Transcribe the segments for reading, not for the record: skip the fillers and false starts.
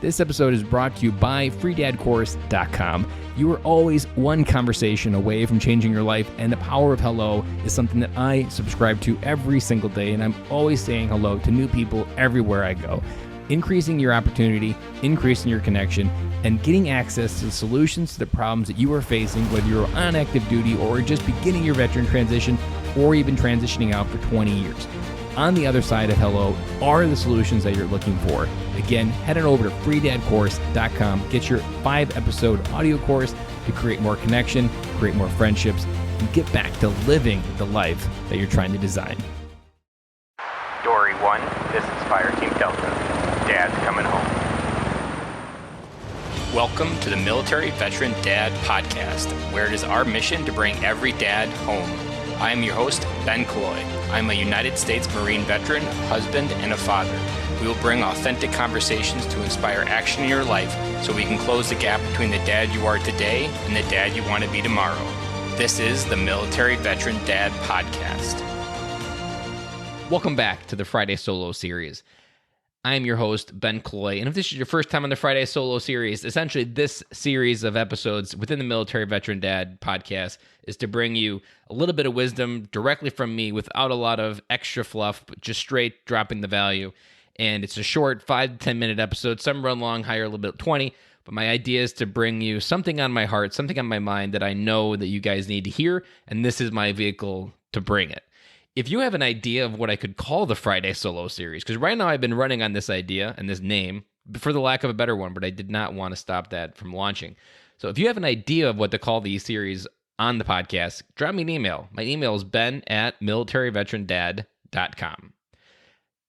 This episode is brought to you by freedadcourse.com. You are always one conversation away from changing your life, and the power of hello is something that I subscribe to every single day, and I'm always saying hello to new people everywhere I go. Increasing your opportunity, increasing your connection, and getting access to the solutions to the problems that you are facing, whether you're on active duty or just beginning your veteran transition or even transitioning out for 20 years. On the other side of hello are the solutions that you're looking for. Again, head on over to freedadcourse.com. Get your 5-episode audio course to create more connection, create more friendships, and get back to living the life that you're trying to design. Dory 1, this is Fireteam Delta. Dad's coming home. Welcome to the Military Veteran Dad Podcast, where it is our mission to bring every dad home. I am your host, Ben Killoy. I'm a United States Marine veteran, husband, and a father. We will bring authentic conversations to inspire action in your life so we can close the gap between the dad you are today and the dad you want to be tomorrow. This is the Military Veteran Dad Podcast. Welcome back to the Friday Solo Series. I am your host, Ben Killoy, and if this is your first time on the Friday Solo Series, essentially this series of episodes within the Military Veteran Dad Podcast is to bring you a little bit of wisdom directly from me without a lot of extra fluff, but just straight dropping the value. And it's a short 5 to 10 minute episode. Some run long, higher, a little bit 20, but my idea is to bring you something on my heart, something on my mind that I know that you guys need to hear, and this is my vehicle to bring it. If you have an idea of what I could call the Friday Solo Series, because right now I've been running on this idea and this name for the lack of a better one, but I did not want to stop that from launching. So if you have an idea of what to call these series on the podcast, drop me an email. My email is ben@militaryveterandad.com.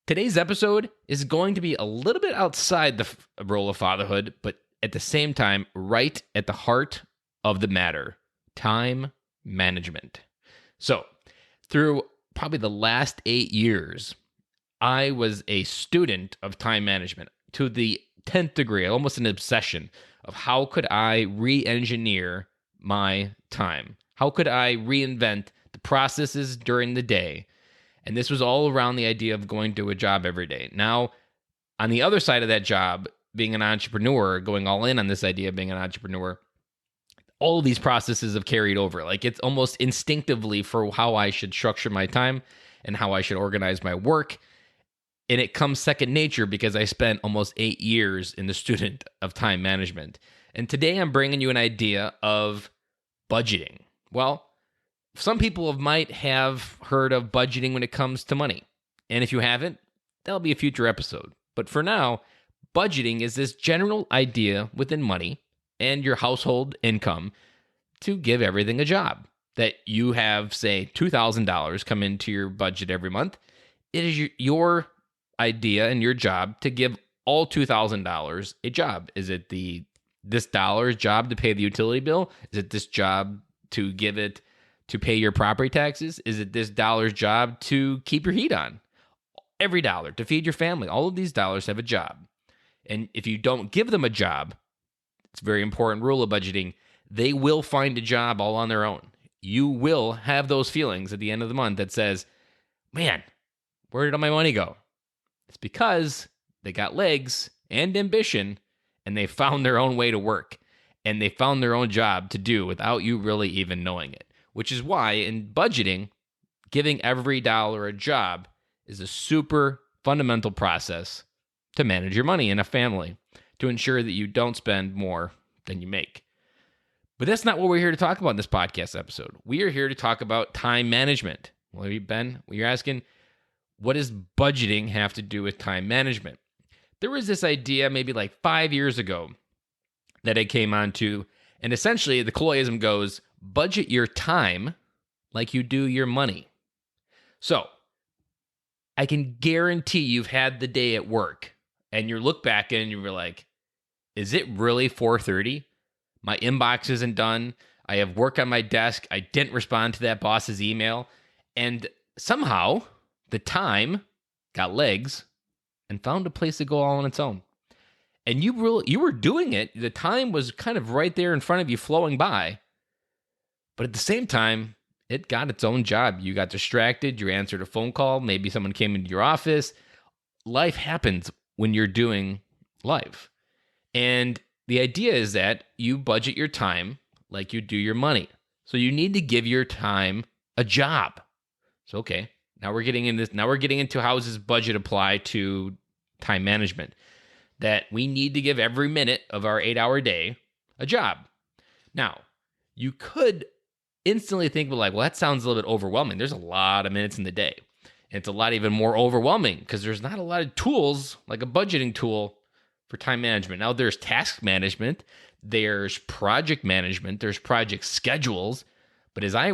Today's episode is going to be a little bit outside the role of fatherhood, but at the same time, right at the heart of the matter, time management. So through probably the last 8 years, I was a student of time management to the 10th degree, almost an obsession of how could I re-engineer my time? How could I reinvent the processes during the day? And this was all around the idea of going to a job every day. Now, on the other side of that job, being an entrepreneur, going all in on this idea of being an entrepreneur, all of these processes have carried over. Like it's almost instinctively for how I should structure my time and how I should organize my work. And it comes second nature because I spent almost 8 years in the student of time management. And today I'm bringing you an idea of budgeting. Well, some people might have heard of budgeting when it comes to money. And if you haven't, that'll be a future episode. But for now, budgeting is this general idea within money and your household income to give everything a job. That you have, say, $2,000 come into your budget every month. It is your idea and your job to give all $2,000 a job. Is it this dollar's job to pay the utility bill? Is it this job to give it to pay your property taxes? Is it this dollar's job to keep your heat on? Every dollar to feed your family. All of these dollars have a job. And if you don't give them a job, it's a very important rule of budgeting, they will find a job all on their own. You will have those feelings at the end of the month that says, man, where did all my money go? It's because they got legs and ambition and they found their own way to work and they found their own job to do without you really even knowing it. Which is why in budgeting, giving every dollar a job is a super fundamental process to manage your money in a family, to ensure that you don't spend more than you make. But that's not what we're here to talk about in this podcast episode. We are here to talk about time management. Well, Ben, you're asking, what does budgeting have to do with time management? There was this idea maybe like 5 years ago that I came onto, and essentially the Killoyism goes, budget your time like you do your money. So, I can guarantee you've had the day at work, and you look back and you were like, is it really 4:30? My inbox isn't done. I have work on my desk. I didn't respond to that boss's email. And somehow the time got legs and found a place to go all on its own. And you were doing it. The time was kind of right there in front of you flowing by. But at the same time, it got its own job. You got distracted. You answered a phone call. Maybe someone came into your office. Life happens when you're doing life. And the idea is that you budget your time like you do your money. So you need to give your time a job. So, okay, now we're getting into how does this budget apply to time management? That we need to give every minute of our 8-hour day a job. Now, you could instantly think, well, that sounds a little bit overwhelming. There's a lot of minutes in the day. And it's a lot even more overwhelming because there's not a lot of tools, like a budgeting tool for time management. Now, there's task management, there's project management, there's project schedules. But as I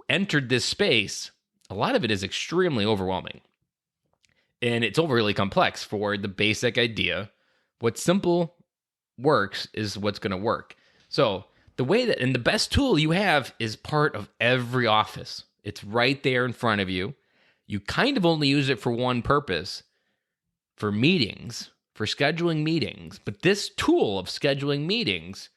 entered this space, a lot of it is extremely overwhelming. And it's overly complex for the basic idea. What simple works is what's going to work. So and the best tool you have is part of every office. It's right there in front of you. You kind of only use it for one purpose, for meetings, for scheduling meetings. But this tool of scheduling meetings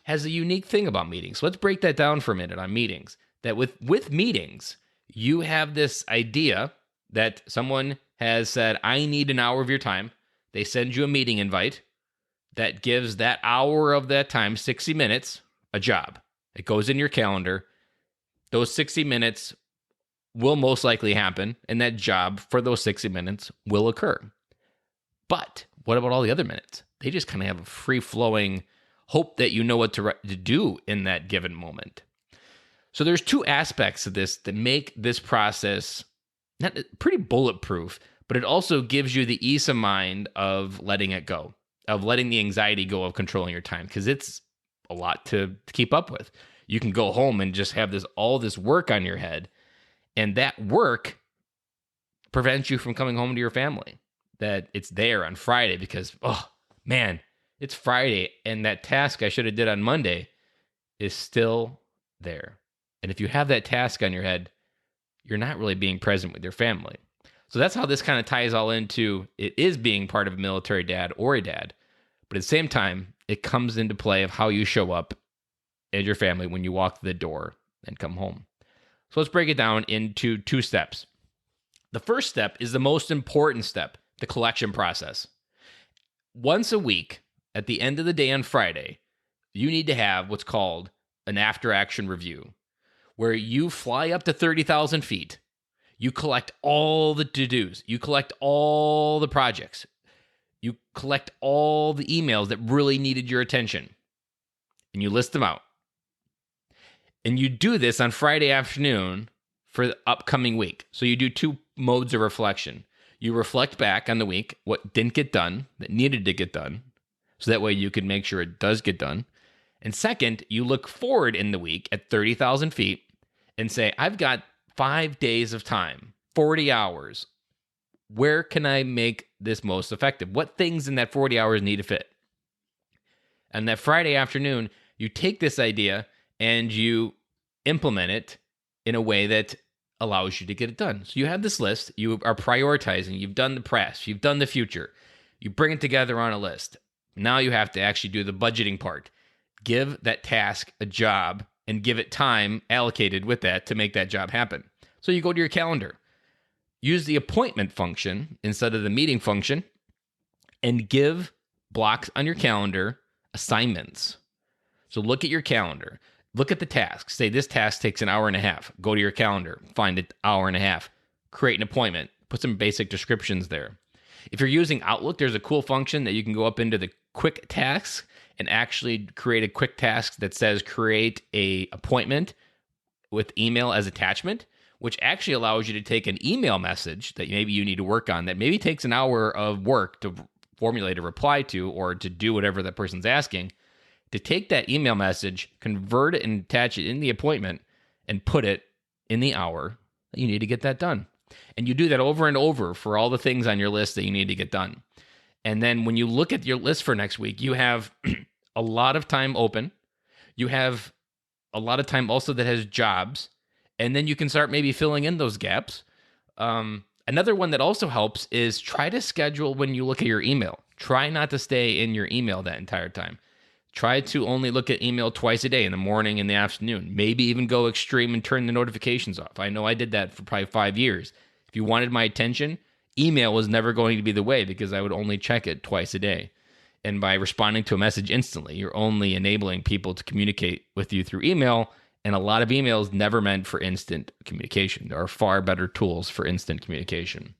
has a unique thing about meetings. So let's break that down for a minute on meetings. That with meetings, you have this idea that someone has said, I need an hour of your time. They send you a meeting invite that gives that hour of that time, 60 minutes, a job. It goes in your calendar. Those 60 minutes will most likely happen, and that job for those 60 minutes will occur. But what about all the other minutes? They just kind of have a free-flowing hope that you know what to do in that given moment. So there's two aspects of this that make this process not pretty bulletproof, but it also gives you the ease of mind of letting it go, of letting the anxiety go of controlling your time, because it's a lot to keep up with. You can go home and just have all this work on your head, and that work prevents you from coming home to your family. That it's there on Friday because, oh man, it's Friday, and that task I should have did on Monday is still there. And if you have that task on your head, you're not really being present with your family. So that's how this kind of ties all into it is being part of a military dad or a dad. But at the same time, it comes into play of how you show up as your family when you walk the door and come home. So let's break it down into 2 steps. The first step is the most important step, the collection process. Once a week, at the end of the day on Friday, you need to have what's called an after-action review, where you fly up to 30,000 feet. You collect all the to-dos. You collect all the projects. You collect all the emails that really needed your attention. And you list them out. And you do this on Friday afternoon for the upcoming week. So you do 2 modes of reflection. You reflect back on the week, what didn't get done, that needed to get done. So that way you can make sure it does get done. And second, you look forward in the week at 30,000 feet and say, I've got 5 days of time, 40 hours. Where can I make this most effective? What things in that 40 hours need to fit? And that Friday afternoon, you take this idea and you implement it in a way that allows you to get it done. So you have this list, you are prioritizing, you've done the past, you've done the future, you bring it together on a list. Now you have to actually do the budgeting part. Give that task a job and give it time allocated with that to make that job happen. So you go to your calendar, use the appointment function instead of the meeting function, and give blocks on your calendar assignments. So look at your calendar, look at the task. Say this task takes an hour and a half. Go to your calendar, find an hour and a half, create an appointment, put some basic descriptions there. If you're using Outlook, there's a cool function that you can go up into the quick tasks and actually create a quick task that says create a appointment with email as attachment, which actually allows you to take an email message that maybe you need to work on that maybe takes an hour of work to formulate a reply to or to do whatever that person's asking, to take that email message, convert it and attach it in the appointment and put it in the hour that you need to get that done. And you do that over and over for all the things on your list that you need to get done. And then when you look at your list for next week, you have a lot of time open. You have a lot of time also that has jobs. And then you can start maybe filling in those gaps. Another one that also helps is try to schedule when you look at your email. Try not to stay in your email that entire time. Try to only look at email twice a day, in the morning and the afternoon. Maybe even go extreme and turn the notifications off. I know I did that for probably 5 years. If you wanted my attention, email was never going to be the way because I would only check it twice a day. And by responding to a message instantly, you're only enabling people to communicate with you through email. And a lot of emails never meant for instant communication. There are far better tools for instant communication.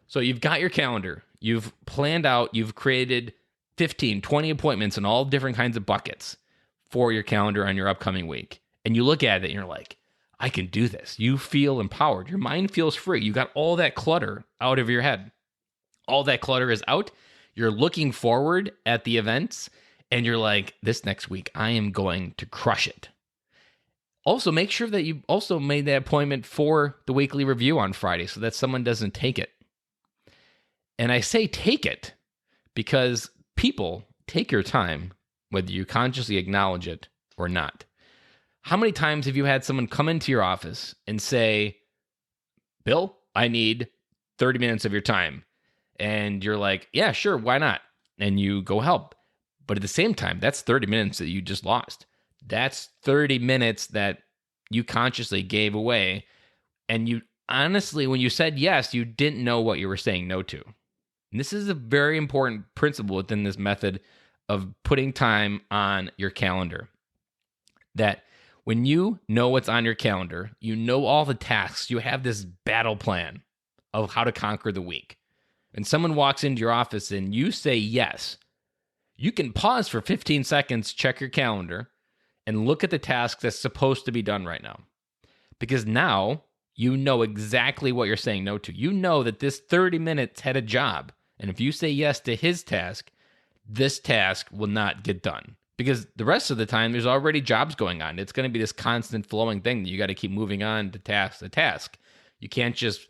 So you've got your calendar. You've planned out, you've created 15, 20 appointments in all different kinds of buckets for your calendar on your upcoming week. And you look at it and you're like, I can do this. You feel empowered. Your mind feels free. You got all that clutter out of your head. All that clutter is out. You're looking forward at the events and you're like, this next week, I am going to crush it. Also, make sure that you also made that appointment for the weekly review on Friday so that someone doesn't take it. And I say take it because people take your time, whether you consciously acknowledge it or not. How many times have you had someone come into your office and say, Bill, I need 30 minutes of your time? And you're like, yeah, sure, why not? And you go help. But at the same time, that's 30 minutes that you just lost. That's 30 minutes that you consciously gave away. And you honestly, when you said yes, you didn't know what you were saying no to. And this is a very important principle within this method of putting time on your calendar. That when you know what's on your calendar, you know all the tasks, you have this battle plan of how to conquer the week. And someone walks into your office and you say yes, you can pause for 15 seconds, check your calendar, and look at the task that's supposed to be done right now. Because now you know exactly what you're saying no to. You know that this 30 minutes had a job. And if you say yes to his task, this task will not get done. Because the rest of the time, there's already jobs going on. It's going to be this constant flowing thing that you got to keep moving on to task to task. You can't just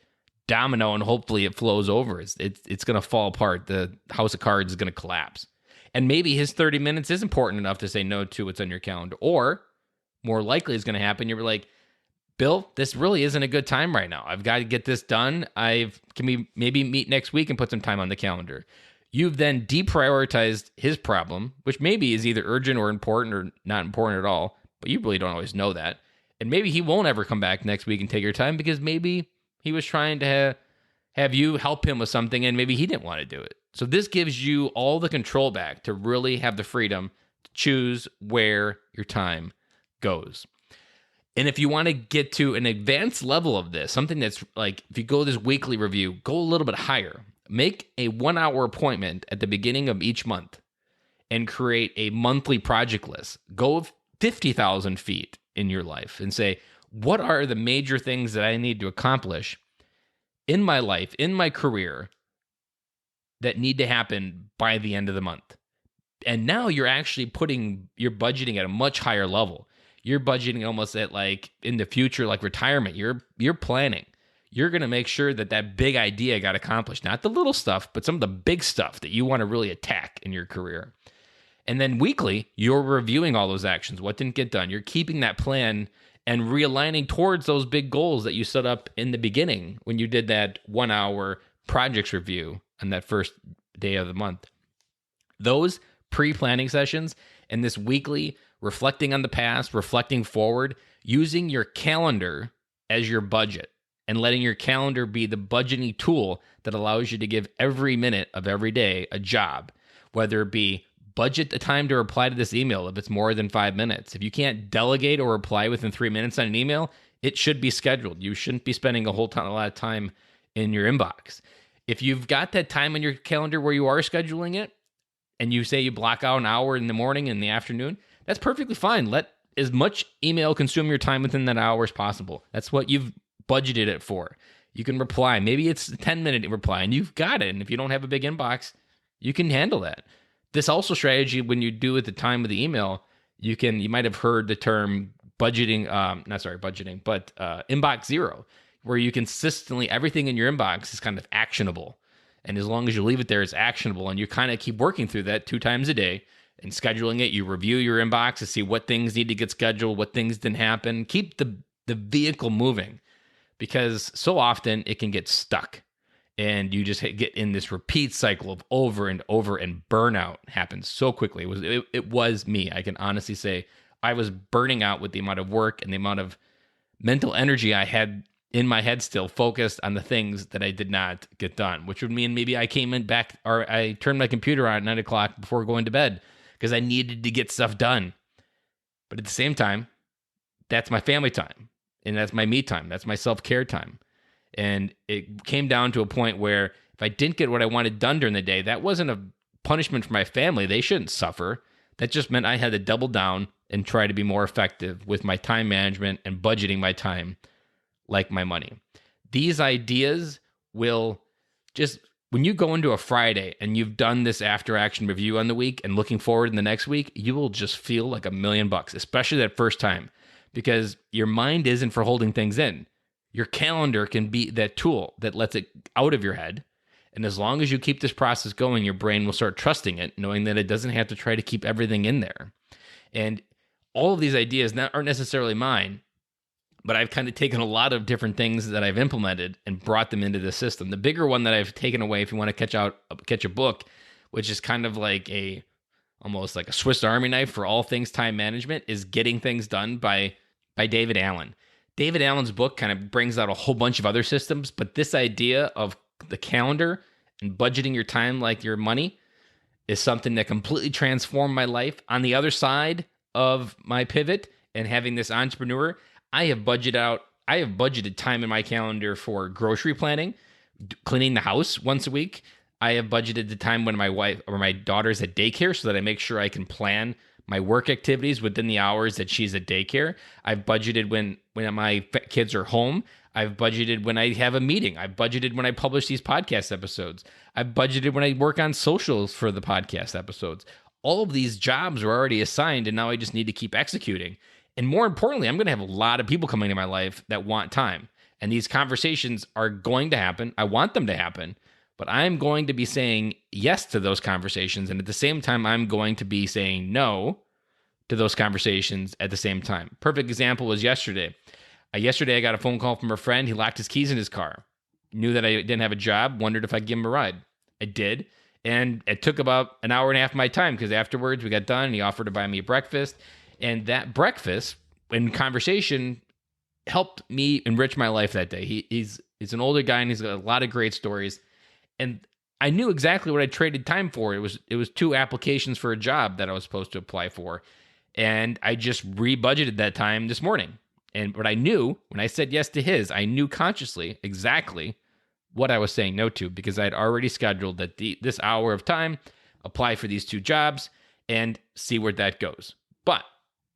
domino and hopefully it flows over. It's going to fall apart. The house of cards is going to collapse. And maybe his 30 minutes is important enough to say no to what's on your calendar. Or more likely is going to happen, you're like, Bill, this really isn't a good time right now. I've got to get this done. Can we maybe meet next week and put some time on the calendar? You've then deprioritized his problem, which maybe is either urgent or important or not important at all, but you really don't always know that. And maybe he won't ever come back next week and take your time because maybe he was trying to have you help him with something and maybe he didn't want to do it. So this gives you all the control back to really have the freedom to choose where your time goes. And if you want to get to an advanced level of this, something that's like, if you go this weekly review, go a little bit higher. Make a 1-hour appointment at the beginning of each month and create a monthly project list. Go 50,000 feet in your life and say, what are the major things that I need to accomplish in my life, in my career, that need to happen by the end of the month? And now you're actually you're budgeting at a much higher level. You're budgeting almost at like in the future, like retirement. You're planning. You're going to make sure that that big idea got accomplished. Not the little stuff, but some of the big stuff that you want to really attack in your career. And then weekly, you're reviewing all those actions. What didn't get done? You're keeping that plan and realigning towards those big goals that you set up in the beginning when you did that 1-hour projects review on that first day of the month. Those pre-planning sessions and this weekly reflecting on the past, reflecting forward, using your calendar as your budget and letting your calendar be the budgeting tool that allows you to give every minute of every day a job, whether it be budget the time to reply to this email if it's more than 5 minutes. If you can't delegate or reply within 3 minutes on an email, it should be scheduled. You shouldn't be spending a lot of time in your inbox. If you've got that time in your calendar where you are scheduling it, and you say you block out an hour in the morning and in the afternoon, that's perfectly fine. Let as much email consume your time within that hour as possible. That's what you've budgeted it for. You can reply. Maybe it's a 10-minute reply, and you've got it. And if you don't have a big inbox, you can handle that. This also strategy, when you do at the time of the email, you might have heard the term inbox zero, where you consistently, everything in your inbox is kind of actionable. And as long as you leave it there, it's actionable. And you kind of keep working through that 2 times a day and scheduling it. You review your inbox to see what things need to get scheduled, what things didn't happen. Keep the vehicle moving, because so often it can get stuck. And you just get in this repeat cycle of over and over, and burnout happens so quickly. It was me. I can honestly say I was burning out with the amount of work and the amount of mental energy I had in my head still focused on the things that I did not get done, which would mean maybe I came in back or I turned my computer on at 9 o'clock before going to bed because I needed to get stuff done. But at the same time, that's my family time and that's my me time. That's my self-care time. And it came down to a point where if I didn't get what I wanted done during the day, that wasn't a punishment for my family. They shouldn't suffer. That just meant I had to double down and try to be more effective with my time management and budgeting my time like my money. These ideas will just, when you go into a Friday and you've done this after action review on the week and looking forward in the next week, you will just feel like $1,000,000, especially that first time, because your mind isn't for holding things in. Your calendar can be that tool that lets it out of your head. And as long as you keep this process going, your brain will start trusting it, knowing that it doesn't have to try to keep everything in there. And all of these ideas aren't necessarily mine, but I've kind of taken a lot of different things that I've implemented and brought them into the system. The bigger one that I've taken away, if you want to catch a book, which is kind of like almost like a Swiss Army knife for all things time management, is Getting Things Done by David Allen. David Allen's book kind of brings out a whole bunch of other systems, but this idea of the calendar and budgeting your time like your money is something that completely transformed my life. On the other side of my pivot and having this entrepreneur, I have budgeted time in my calendar for grocery planning, cleaning the house once a week. I have budgeted the time when my wife or my daughter's at daycare so that I make sure I can plan my work activities within the hours that she's at daycare. I've budgeted when my kids are home. I've budgeted when I have a meeting. I've budgeted when I publish these podcast episodes. I've budgeted when I work on socials for the podcast episodes. All of these jobs are already assigned, and now I just need to keep executing. And more importantly, I'm going to have a lot of people coming into my life that want time. And these conversations are going to happen. I want them to happen. But I'm going to be saying yes to those conversations. And at the same time, I'm going to be saying no to those conversations at the same time. Perfect example was yesterday. Yesterday, I got a phone call from a friend. He locked his keys in his car. Knew that I didn't have a job. Wondered if I'd give him a ride. I did. And it took about an hour and a half of my time because afterwards we got done and he offered to buy me a breakfast. And that breakfast and conversation helped me enrich my life that day. He's an older guy and he's got a lot of great stories. And I knew exactly what I traded time for. It was 2 applications for a job that I was supposed to apply for. And I just rebudgeted that time this morning. And what I knew when I said yes to his, I knew consciously exactly what I was saying no to because I had already scheduled that this hour of time, apply for these 2 jobs and see where that goes. But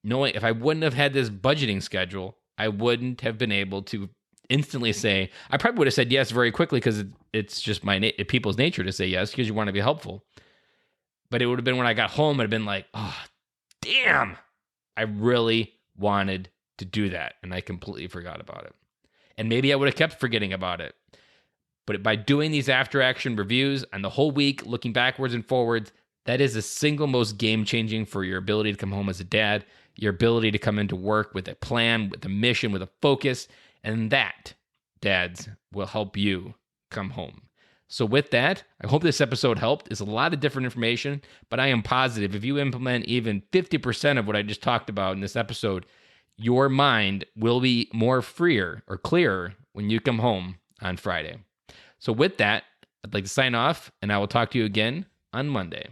knowing if I wouldn't have had this budgeting schedule, I wouldn't have been able to instantly say, I probably would have said yes very quickly because it's just people's nature to say yes because you want to be helpful. But it would have been when I got home, it'd have been like, oh, damn, I really wanted to do that. And I completely forgot about it. And maybe I would have kept forgetting about it. But by doing these after action reviews and the whole week, looking backwards and forwards, that is the single most game changing for your ability to come home as a dad, your ability to come into work with a plan, with a mission, with a focus. And that, dads, will help you come home. So with that, I hope this episode helped. It's a lot of different information, but I am positive if you implement even 50% of what I just talked about in this episode, your mind will be more freer or clearer when you come home on Friday. So with that, I'd like to sign off, and I will talk to you again on Monday.